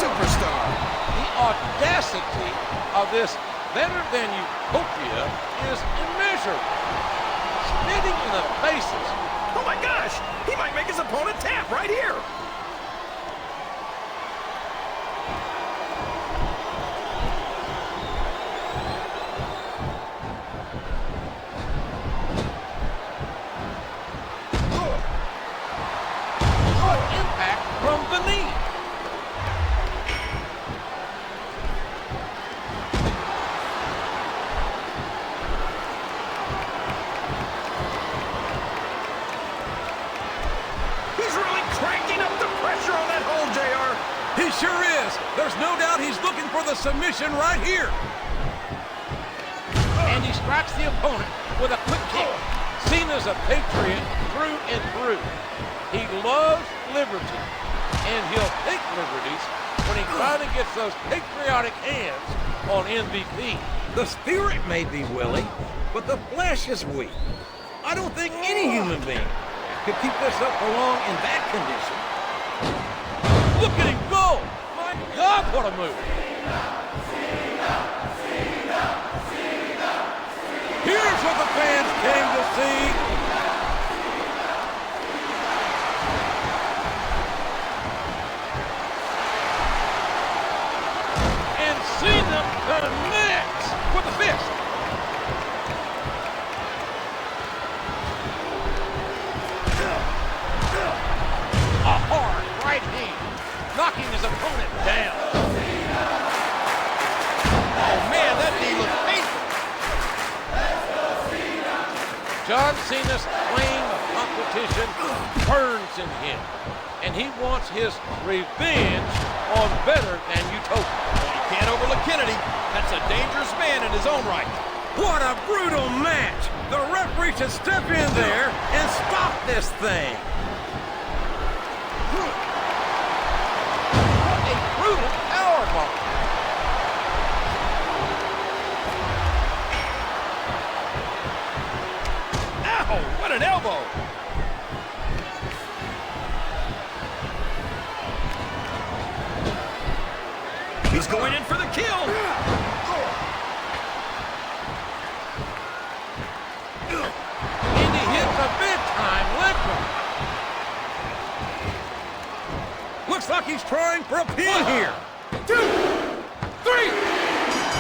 superstar. The audacity of this better-than-utopia is immeasurable. Spitting in the faces. Oh my gosh! He might make his opponent tap right here. Impact from beneath. He's really cranking up the pressure on that hole, JR. He sure is. There's no doubt he's looking for the submission right here. And he strikes the opponent with a quick kick. Cena's a patriot through and through. He loves liberty, and he'll take liberties when he finally gets those patriotic hands on MVP. The spirit may be willing, but the flesh is weak. I don't think any human being could keep this up for long in that condition. Look at him go! My God, what a move! Here's what the fans came to see. And Cena connects with the fist. A hard right hand, knocking his opponent down. Oh man, that knee looked painful. John Cena's flame of competition burns in him, and he wants his revenge on Better Than Utopia. You can't overlook Kennedy. That's a dangerous man in his own right. What a brutal match! The referee should step in there and stop this thing. A brutal powerbomb. Ow, what an elbow. He's going in for the kill. And he hits a big-time limper. Looks like he's trying for a pin here. 2, 3.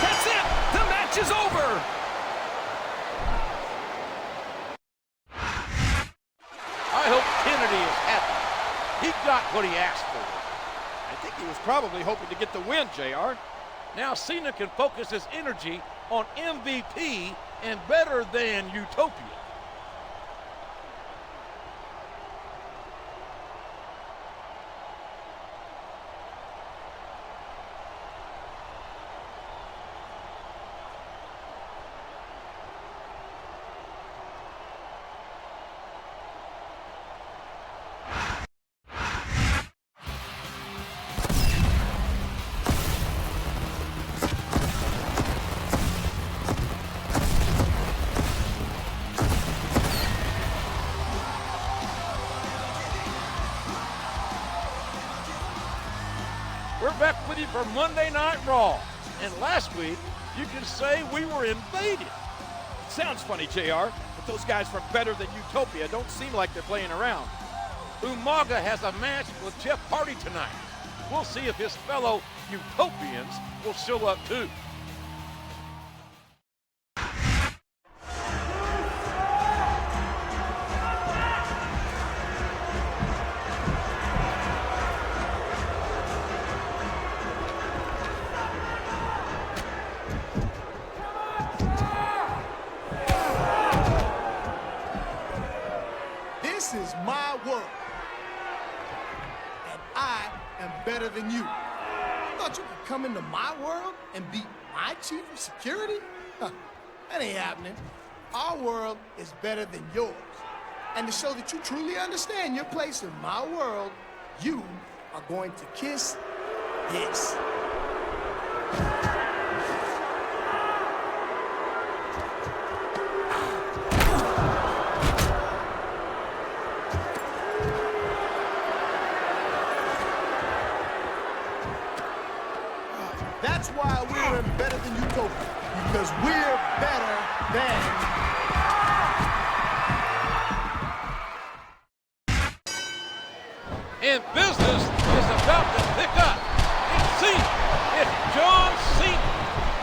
That's it. The match is over. I hope Kennedy is happy. He got what he asked for. I think he was probably hoping to get the win, JR. Now Cena can focus his energy on MVP and Better Than Utopia. We're back with you for Monday Night Raw. And last week, you can say we were invaded. Sounds funny, JR, but those guys from Better Than Utopia don't seem like they're playing around. Umaga has a match with Jeff Hardy tonight. We'll see if his fellow Utopians will show up too. This is my world, and I am better than you. You thought you could come into my world and beat my chief of security? Huh, that ain't happening. Our world is better than yours. And to show that you truly understand your place in my world, you are going to kiss this. That's why we're in Better Than Utopia, because we're better than... And business is about to pick up. It's Cena. It's John Cena.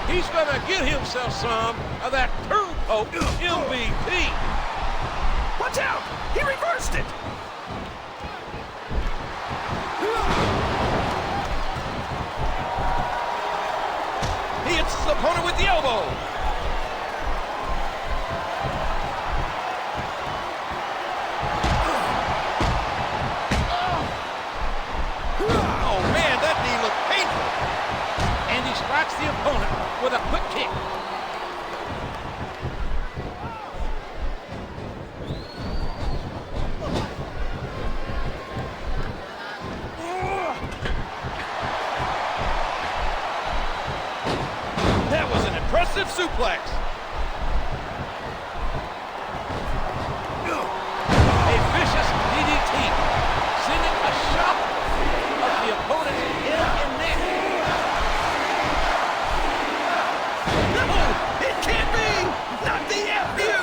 He's going to get himself some of that turncoat MVP. Watch out! He reversed it! He hits his opponent with the elbow. Oh man, that knee looked painful. And he strikes the opponent with a quick kick. That was an impressive suplex. A vicious DDT, sending a shock of the opponent's head and neck. No! It can't be! Not the FU!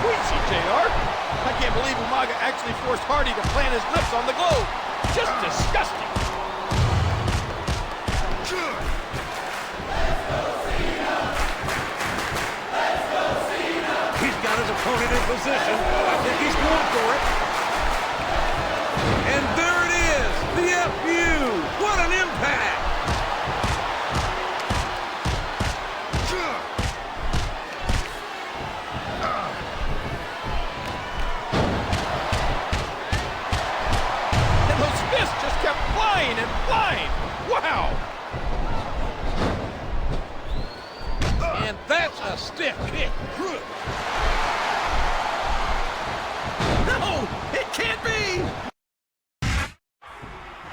Queasy, JR. I can't believe Umaga actually forced Hardy to plant his lips on the globe. Just disgusting. He's got his opponent in position. I think he's going for it. And there it is, the FU. What an impact. And those fists just kept flying and flying. Wow. And that's a stiff kick. No! It can't be!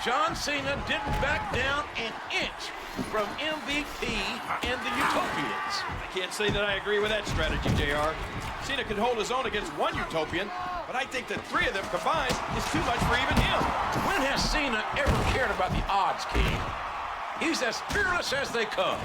John Cena didn't back down an inch from MVP and the Utopians. I can't say that I agree with that strategy, JR. Cena could hold his own against one Utopian, but I think that three of them combined is too much for even him. When has Cena ever cared about the odds, King? He's as fearless as they come.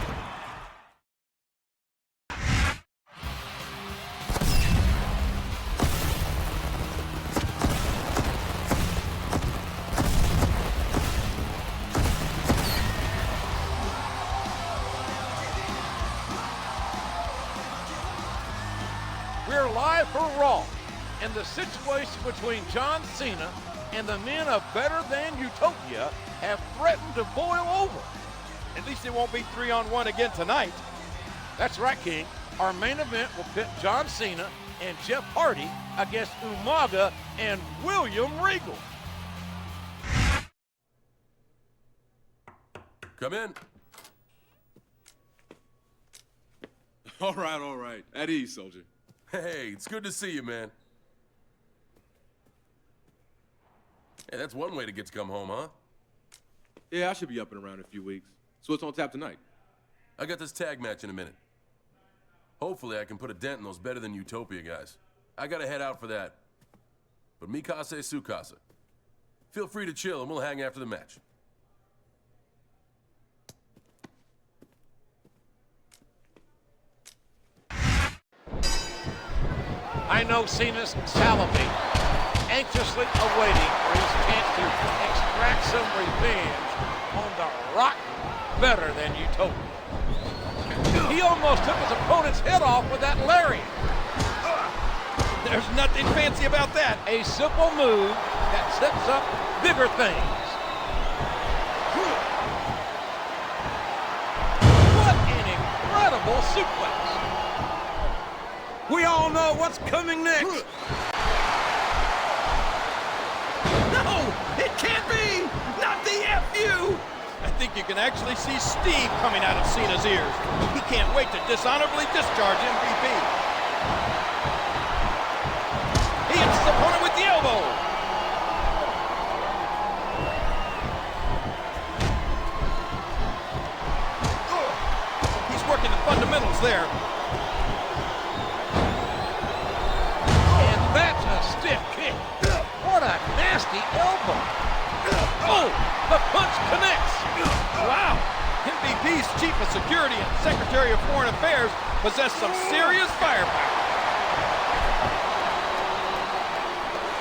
We're live for Raw, and the situation between John Cena and the men of Better Than Utopia have threatened to boil over. At least it won't be 3-on-1 again tonight. That's right, King. Our main event will pit John Cena and Jeff Hardy against Umaga and William Regal. Come in. All right. At ease, soldier. Hey, it's good to see you, man. Hey, that's one way to get to come home, huh? Yeah, I should be up and around in a few weeks. So what's on tap tonight? I got this tag match in a minute. Hopefully I can put a dent in those Better Than Utopia guys. I gotta head out for that. But mikase sukase. Feel free to chill and we'll hang after the match. I know Cena's salivating, anxiously awaiting for his chance to extract some revenge on the rotten Better Than Utopia. He almost took his opponent's head off with that lariat. There's nothing fancy about that. A simple move that sets up bigger things. What an incredible suplex. We all know what's coming next. No! It can't be! Not the FU! I think you can actually see Steve coming out of Cena's ears. He can't wait to dishonorably discharge MVP. He hits his opponent with the elbow. He's working the fundamentals there. And that's a stiff kick. What a nasty elbow. Oh, the punch connects. Wow, MVP's Chief of Security and Secretary of Foreign Affairs possess some serious firepower.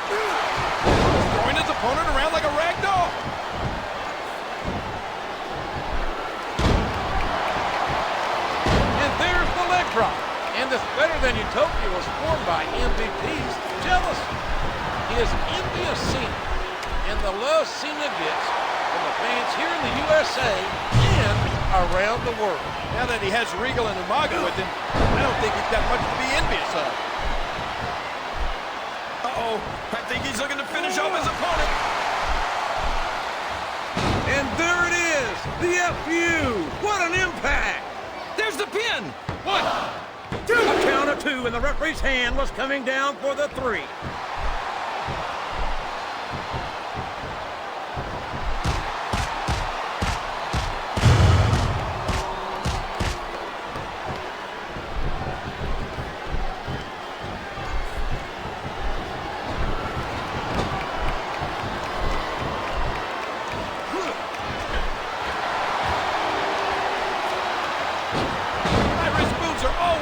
Throwing his opponent around like a rag doll. And there's the leg drop. And this Better Than Utopia was formed by MVP's jealousy. He is envious of Cena, and the love Cena gets from the fans here in the USA and around the world. Now that he has Regal and Umaga with him, I don't think he's got much to be envious of. Uh-oh, I think he's looking to finish off his opponent. And there it is, the FU. What an impact. There's the pin. One, two. A count of two, and the referee's hand was coming down for the 3.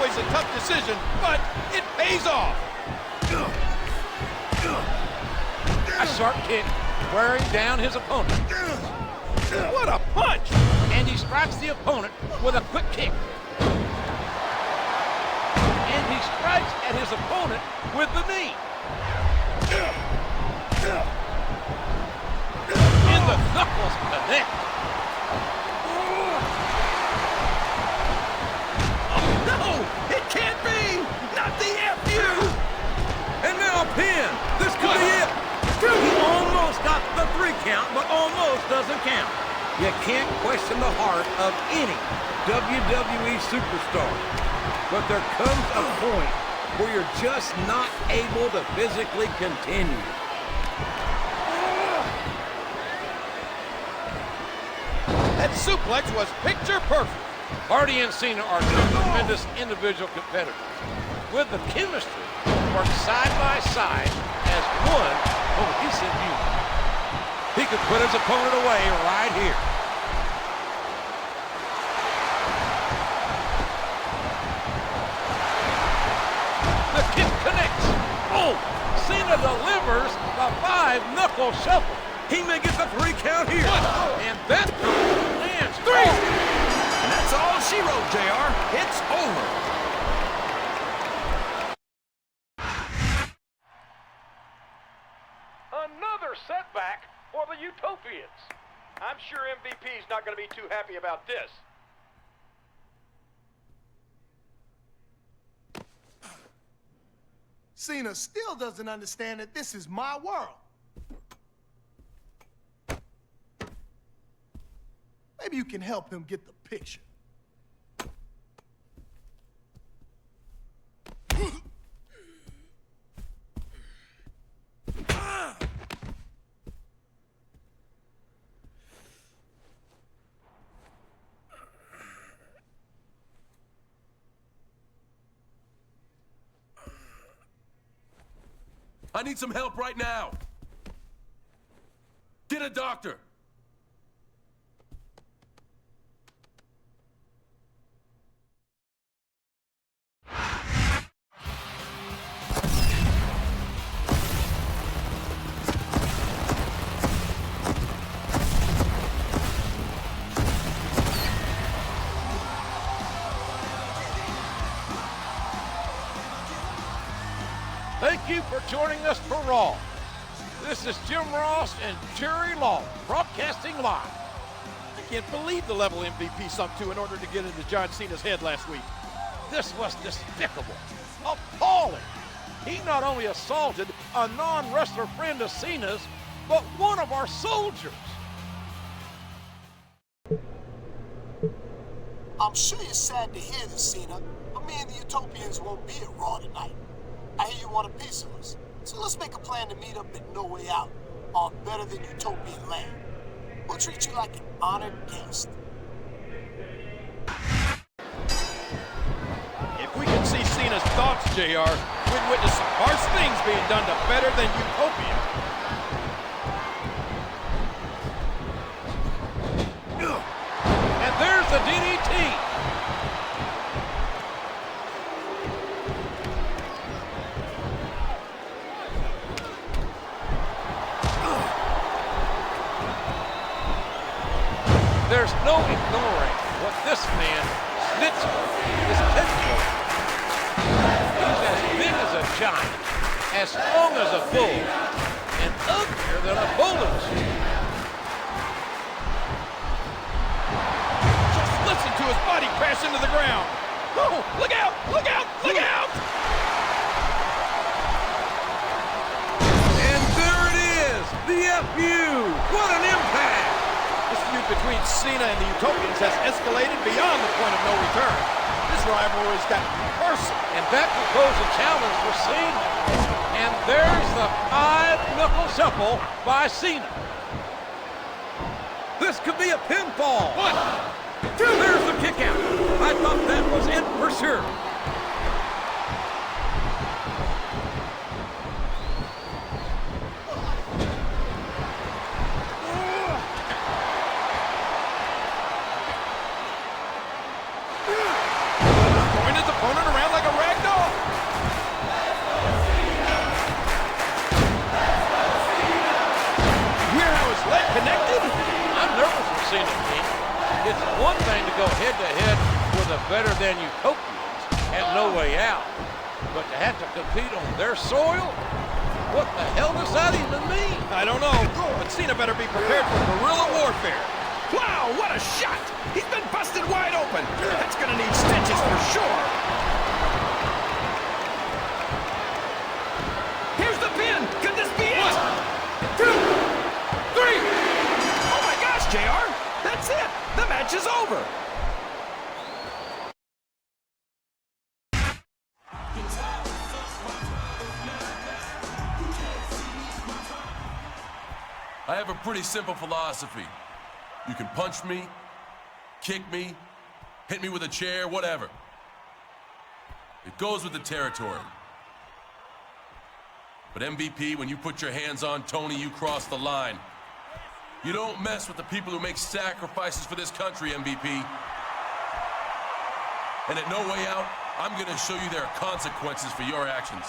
A tough decision, but it pays off. A sharp kick wearing down his opponent. What a punch! And he strikes the opponent with a quick kick. And he strikes at his opponent with the knee. And the knuckles connect. Can't be! Not the FU! And now a pin. This could be it. He almost got the 3 count, but almost doesn't count. You can't question the heart of any WWE superstar. But there comes a point where you're just not able to physically continue. That suplex was picture perfect. Hardy and Cena are two tremendous individual competitors. With the chemistry, work side by side as one cohesive unit. He could put his opponent away right here. The kick connects. Oh, Cena delivers the 5-knuckle shuffle. He may get the 3 count here. And that lands 3. And that's all she wrote, JR. It's over. Another setback for the Utopians. I'm sure MVP's not going to be too happy about this. Cena still doesn't understand that this is my world. Maybe you can help him get the picture. I need some help right now. Get a doctor. Thank you for joining us for Raw. This is Jim Ross and Jerry Law, broadcasting live. I can't believe the level MVP sunk to in order to get into John Cena's head last week. This was despicable, appalling. He not only assaulted a non-wrestler friend of Cena's, but one of our soldiers. I'm sure you're sad to hear this, Cena, but me and the Utopians won't be at Raw tonight. I hear you want a piece of us, so let's make a plan to meet up at No Way Out on Better Than Utopian Land. We'll treat you like an honored guest. If we can see Cena's thoughts, JR, we'd witness some harsh things being done to Better Than Utopia. And there's the DDT. There's no ignoring what this man, Schnitzel, is capable of. He's as big as a giant, as strong as a bull, and uglier than a bullet. Just listen to his body crash into the ground. Oh, look out! Look out! Look out! And there it is, the FU. What an impact. This feud between Cena and the Utopians has escalated beyond the point of no return. This rivalry's gotten personal. And that will pose a challenge for Cena. And there's the 5-knuckle shuffle by Cena. This could be a pinfall. 1, 2, There's the kick out. I thought that was it for sure. throwing his opponent around like a rag doll. You hear how his leg connected? I'm nervous for Cena, King. It's one thing to go head-to-head with a better-than-Utopians and no way out. But to have to compete on their soil? What the hell does that even mean? I don't know, but Cena better be prepared for guerrilla warfare. Wow, what a shot! He's been busted wide open. That's gonna need stitches for sure. Here's the pin. Could this be it? 1, 2, 3. Oh my gosh, JR. That's it. The match is over. I have a pretty simple philosophy. You can punch me, kick me, hit me with a chair, whatever. It goes with the territory. But MVP, when you put your hands on Tony, you cross the line. You don't mess with the people who make sacrifices for this country, MVP. And at No Way Out, I'm gonna show you there are consequences for your actions.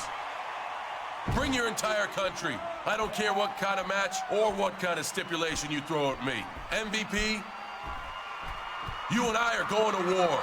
Bring your entire country. I don't care what kind of match or what kind of stipulation you throw at me. MVP, you and I are going to war.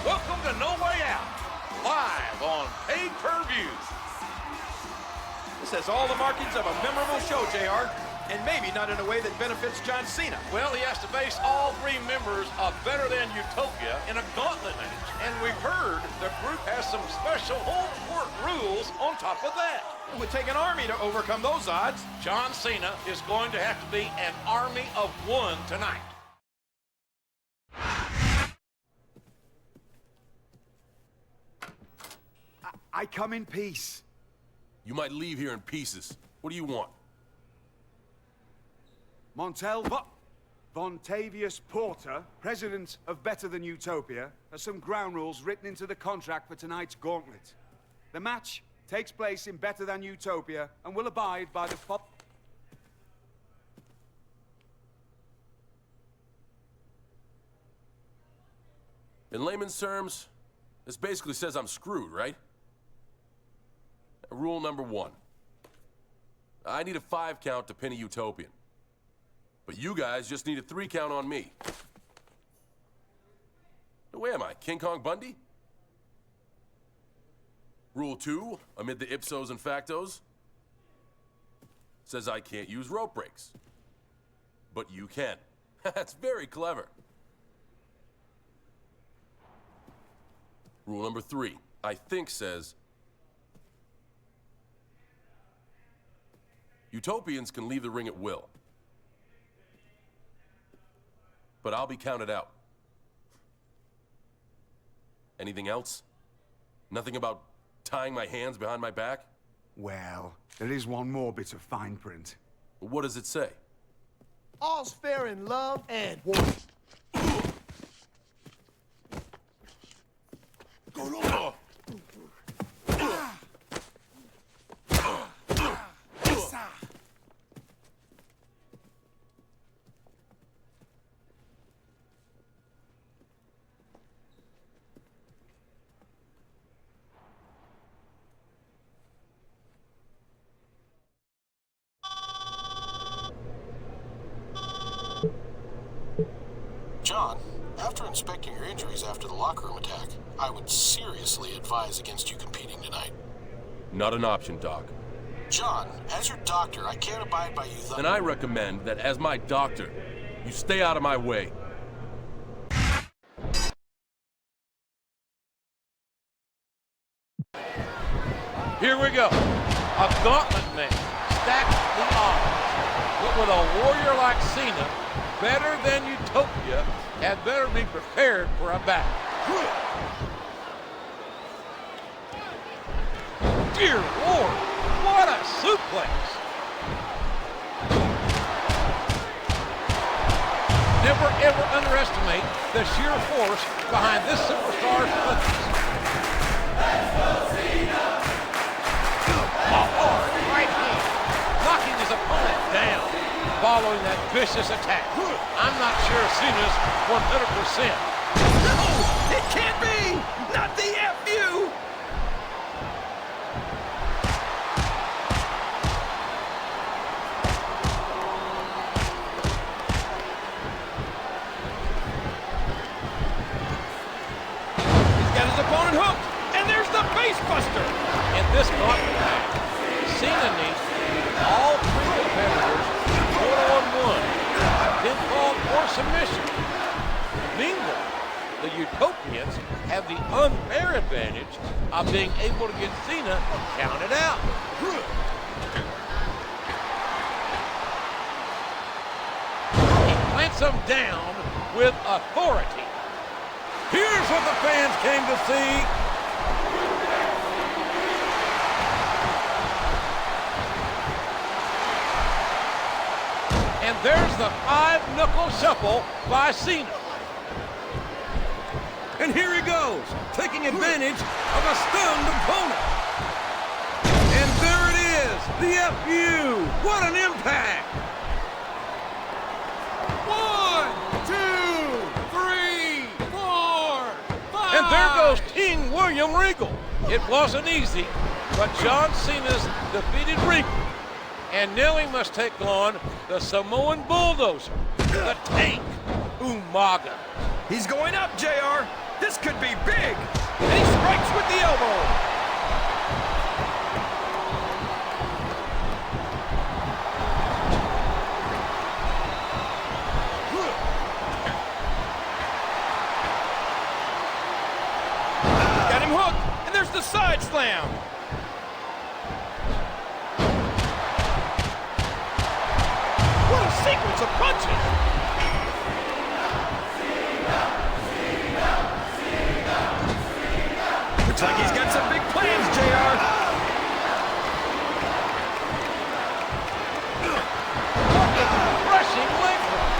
Welcome to No Way Out, live on pay-per-view. This has all the markings of a memorable show, JR, and maybe not in a way that benefits John Cena. Well, he has to face all 3 members of Better Than Utopia in a gauntlet match. And we've heard the group has some special home court rules on top of that. It would take an army to overcome those odds. John Cena is going to have to be an army of 1 tonight. I come in peace. You might leave here in pieces. What do you want? Vontavious Porter, president of Better Than Utopia, has some ground rules written into the contract for tonight's gauntlet. The match takes place in Better Than Utopia and will abide by the In layman's terms, this basically says I'm screwed, right? Rule number 1. I need a 5 count to pin a Utopian. But you guys just need a 3 count on me. Where am I, King Kong Bundy? Rule 2, amid the ipsos and factos, says I can't use rope breaks. But you can. That's very clever. Rule number 3, I think says Utopians can leave the ring at will. But I'll be counted out. Anything else? Nothing about tying my hands behind my back? Well, there is one more bit of fine print. What does it say? All's fair in love and war. After inspecting your injuries after the locker room attack, I would seriously advise against you competing tonight. Not an option, Doc. John, as your doctor, I can't abide by you. Then I recommend that as my doctor, you stay out of my way. Here we go. A gauntlet match. Stack the odds. But with a warrior like Cena, better than Utopia, had better be prepared for a battle. Dear Lord, what a suplex. Never ever underestimate the sheer force behind this superstar's punches. A hard right hand, knocking his opponent down following that vicious attack. I'm not sure Cena's 100%. No! It can't be! Not the FU! He's got his opponent hooked, and there's the face buster. In this gauntlet match, Cena needs to beat all three competitors one-on-one, pinfall or submission. Meanwhile, the Utopians have the unfair advantage of being able to get Cena counted out. He plants him down with authority. Here's what the fans came to see. And there's the five-knuckle shuffle by Cena. And here he goes, taking advantage of a stunned opponent. And there it is, the FU. What an impact. 1, 2, 3, 4, 5. And there goes King William Regal. It wasn't easy, but John Cena's defeated Regal. And now he must take on the Samoan bulldozer, the Tank, Umaga. He's going up, JR. This could be big. And he strikes with the elbow. Got him hooked, and there's the side slam. What a sequence of punches. Looks like he's got some big plans, JR. Rushing leg drop.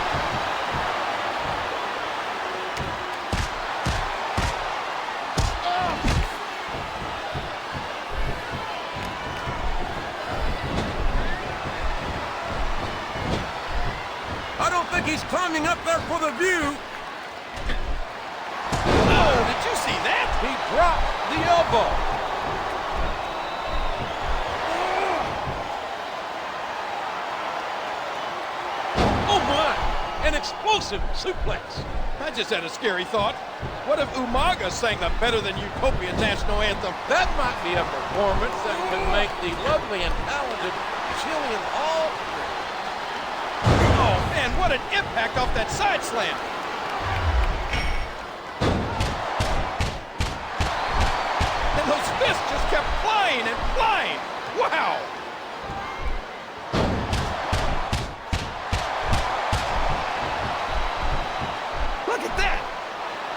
I don't think he's climbing up there for the view. Oh, did you see that? He dropped the elbow. Oh my! An explosive suplex. I just had a scary thought. What if Umaga sang the Better Than Utopia national anthem? That might be a performance that can make the lovely and talented Chilean all three. Oh man, what an impact off that side slam. And those fists just kept flying and flying. Wow. Look at that.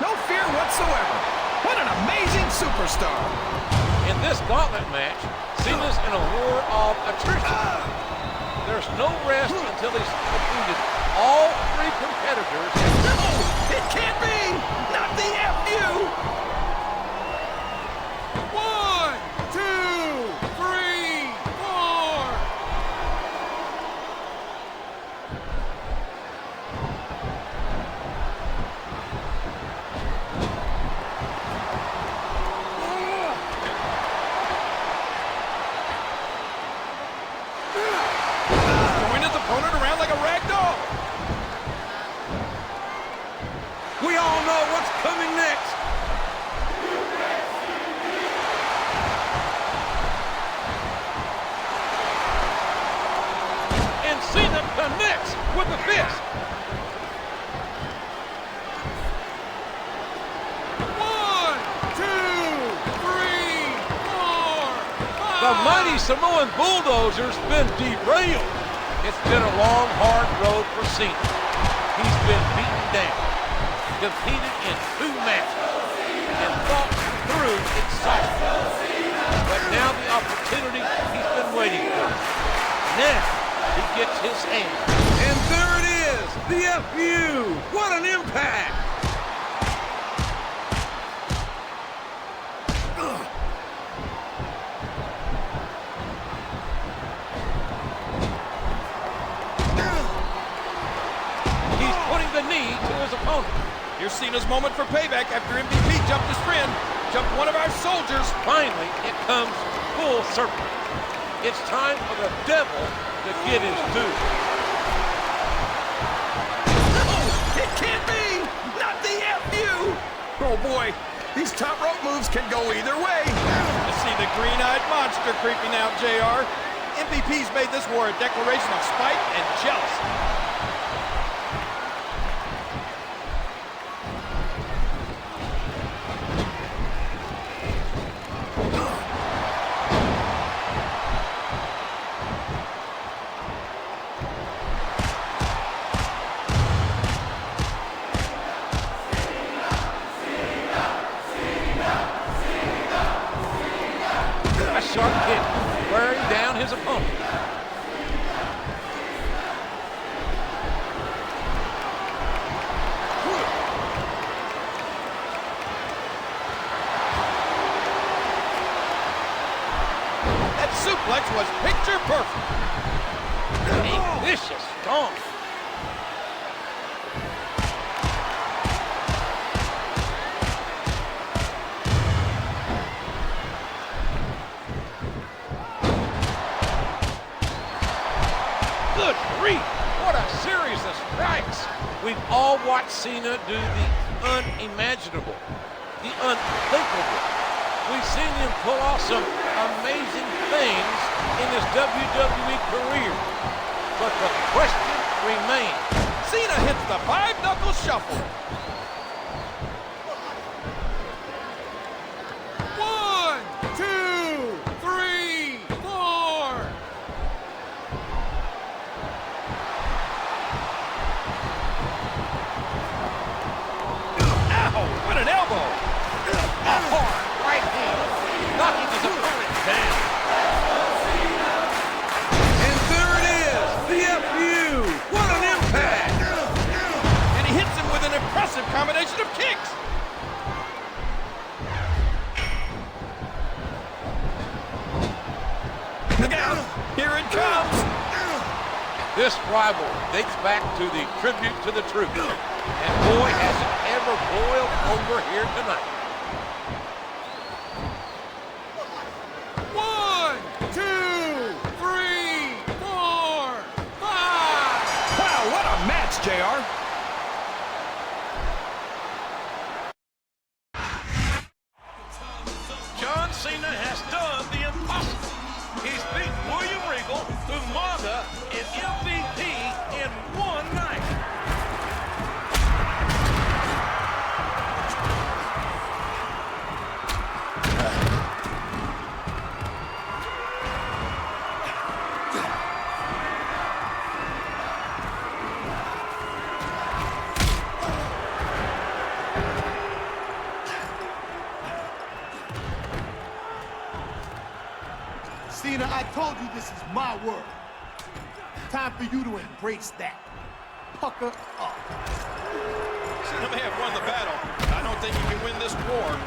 No fear whatsoever. What an amazing superstar. In this gauntlet match, Cena's in a war of attrition. There's no rest until he's defeated all three competitors. No, it can't be. Not the FU. 1, 2, 3, 4. Throwing his opponent around like a rag doll. We all know connects with the fist. The mighty Samoan Bulldozer's been derailed. It's been a long, hard road for Cena. He's been beaten down, defeated in 2 matches, and fought through exhaustion. But now the opportunity he's been waiting for. Now he gets his hand. And there it is, the FU. What an impact. Here's Cena's moment for payback after MVP jumped his friend, jumped one of our soldiers. Finally, it comes full circle. It's time for the devil to get his due. No, it can't be! Not the FU! Oh boy, these top rope moves can go either way. I see the green-eyed monster creeping out, JR. MVP's made this war a declaration of spite and jealousy. Sharp kick, wearing down his opponent. That suplex was picture perfect. A vicious stomp. Good grief! What a series of strikes! We've all watched Cena do the unimaginable, the unthinkable. We've seen him pull off some amazing things in his WWE career. But the question remains. Cena hits the 5-knuckle shuffle. 1, 2, 3, 4. Ow! What an elbow! A hard right hand, knocking his opponent down. And there it is, the FU. What an impact. And he hits him with an impressive combination of kicks. Look out! Here it comes! This rivalry dates back to the tribute to the truth. And boy, has it ever boiled over here tonight. 1, 2, 3, 4, 5. Wow, what a match, JR. John Cena has done the impossible. He's beaten William Regal, Umaga, and MVP in one night. Cena, I told you this is my world. Time for you to embrace that. Pucker up. Cena may have won the battle, but I don't think he can win this war.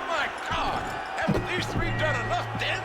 My God, haven't these three done enough damage?